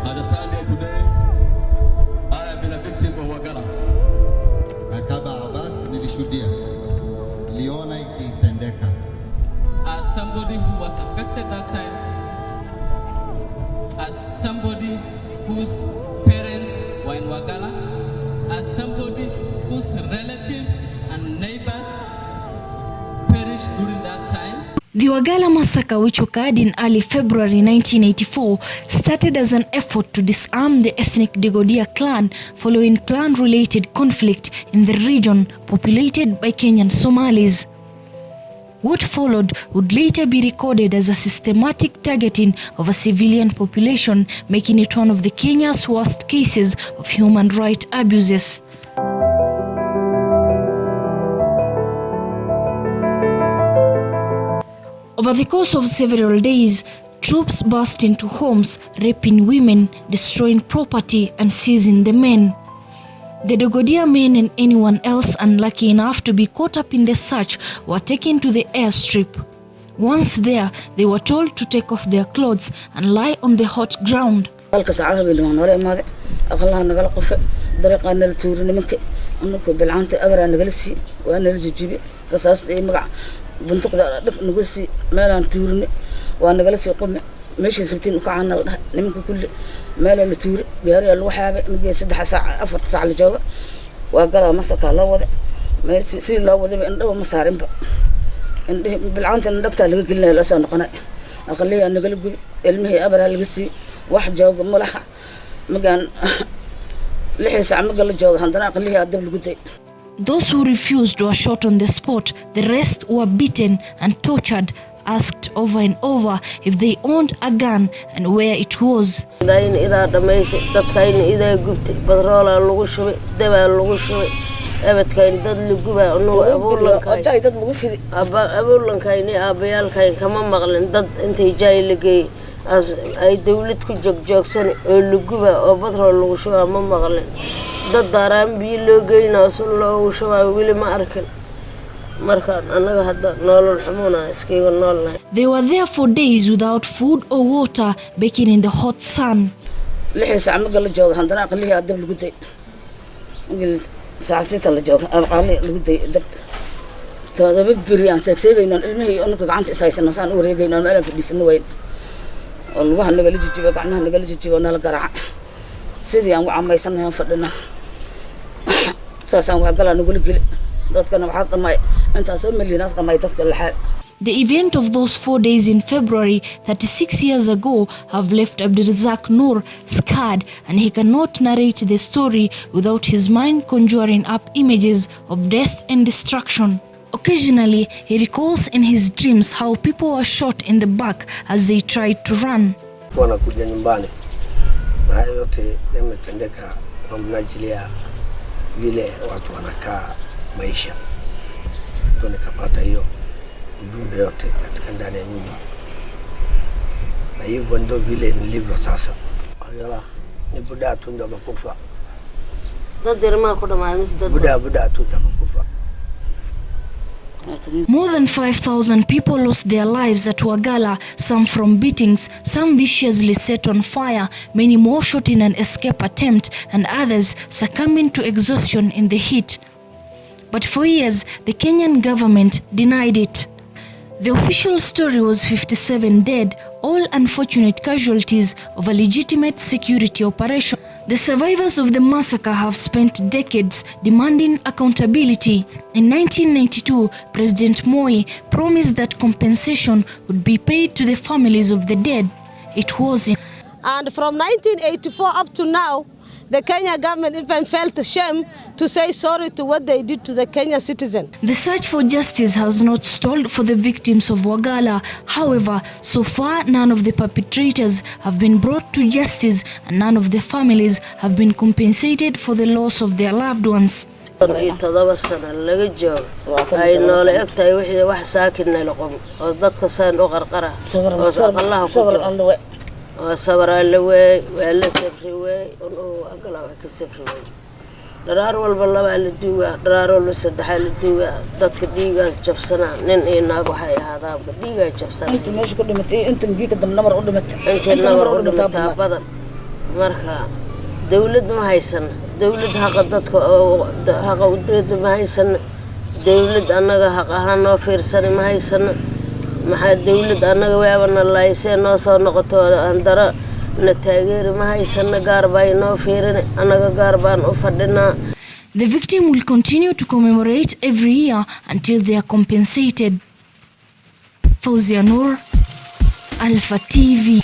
As I stand here today, I have been a victim of Wagalla. As somebody who was affected that time, as somebody whose parents were in Wagalla, as somebody whose relatives and neighbors perished during that time. The Wagalla massacre, which occurred in early February 1984, started as an effort to disarm the ethnic Degodia clan following clan-related conflict in the region populated by Kenyan Somalis. What followed would later be recorded as a systematic targeting of a civilian population, making it one of the Kenya's worst cases of human rights abuses. Over the course of several days, troops burst into homes, raping women, destroying property, and seizing the men. The Dogodia men and anyone else unlucky enough to be caught up in the search were taken to the airstrip. Once there, they were told to take off their clothes and lie on the hot ground. بنتق ده نقولسي ما نتورني وأنا جالس يقوم ماشي سبتين وكعنا نمك كل ما لا نتور بياري الوحابة مجي 6 ساعة 4 ساعة الجواب وقال مسكها لوضع ما يصير لوضع بأنه مسارين بقى بالعنت ندبت اللي قلنا لسان قناة أخليه أنا قلب علمه أبرها القسي واحد جواب ملحق مجان لحي ساعة مقال الجواب عندنا أخليه أدب القدي. Those who refused were shot on the spot. The rest were beaten and tortured, asked over and over if they owned a gun and where it was. as ay dawlad ku joogjoogsan oo luguba oo badro lagu shubaa ma maqleen dad daaraan bi loo geeyna sun loo shubaa wili ma arkin marka anaga hadda nolol xumuna iskiga noolna. They were there for days without food or water, baking in the hot sun. lixii saac ma gal jooga handana aqlihi adab lagu day ingil saacita la jooga aqali lagu day dab todoba biriyan seegseegayna ilmihii oo gacanta isaysan saan u wareegayna meel fadhiisana way والله أنا قلت جيبك عنها أنا قلت جيبك أنا القرع سيدي أنا وعميسنا فدنا ساسا وقال نقول قل ضد كنا بحط ما أنت أسمي لي ناس ما يتذكر الحال. The event of those 4 days in February 36 years ago have left Abdirazak Noor scarred, and he cannot narrate the story without his mind conjuring up images of death and destruction. Occasionally, he recalls in his dreams how people were shot in the back as they tried to run. Wanakuja nyumbani na hayo yote yametendeka kwa minajili ya vile watu wanakaa maisha. Ndio nikapata hiyo ujumbe yote katika ndani ya nyumba, na hivyo ndio vile nilivyo sasa. Wagalla ni buda tu ndio makufa, buda tu takufa. More than 5,000 people lost their lives at Wagalla, some from beatings, some viciously set on fire, many more shot in an escape attempt, and others succumbing to exhaustion in the heat. But for years, the Kenyan government denied it. The official story was 57 dead, all unfortunate casualties of a legitimate security operation. The survivors of the massacre have spent decades demanding accountability. In 1992, President Moi promised that compensation would be paid to the families of the dead. It wasn't. And from 1984 up to now, the Kenya government even felt ashamed to say sorry to what they did to the Kenyan citizen. The search for justice has not stalled for the victims of Wagalla. However, so far none of the perpetrators have been brought to justice, and none of the families have been compensated for the loss of their loved ones. وصبر اللوي ولا سبري وي وأقلع كسبري daraar walba laba la duuga daraar walba saddex la duuga dadka dhiigaas jabsana nin iyo naag waxay ahaadaan dhiiga jabsana inta meesha ku dhimatay inta miiga dam nabar u dhimatay inta nabar u dhimatay badan marka dawlad ma haysan dawlad haqa dadka haqa u deed ma haysan dawlad anaga haqa ahaan noo fiirsan ma haysan maxaa dawlad anaga weebana laayse noo soo noqoto andara na taageer ma haysan gaar bay noo fiirin anaga gaar baan u fadhinaa. The victim will continue to commemorate every year until they are compensated. Fauzia Noor, Alpha TV.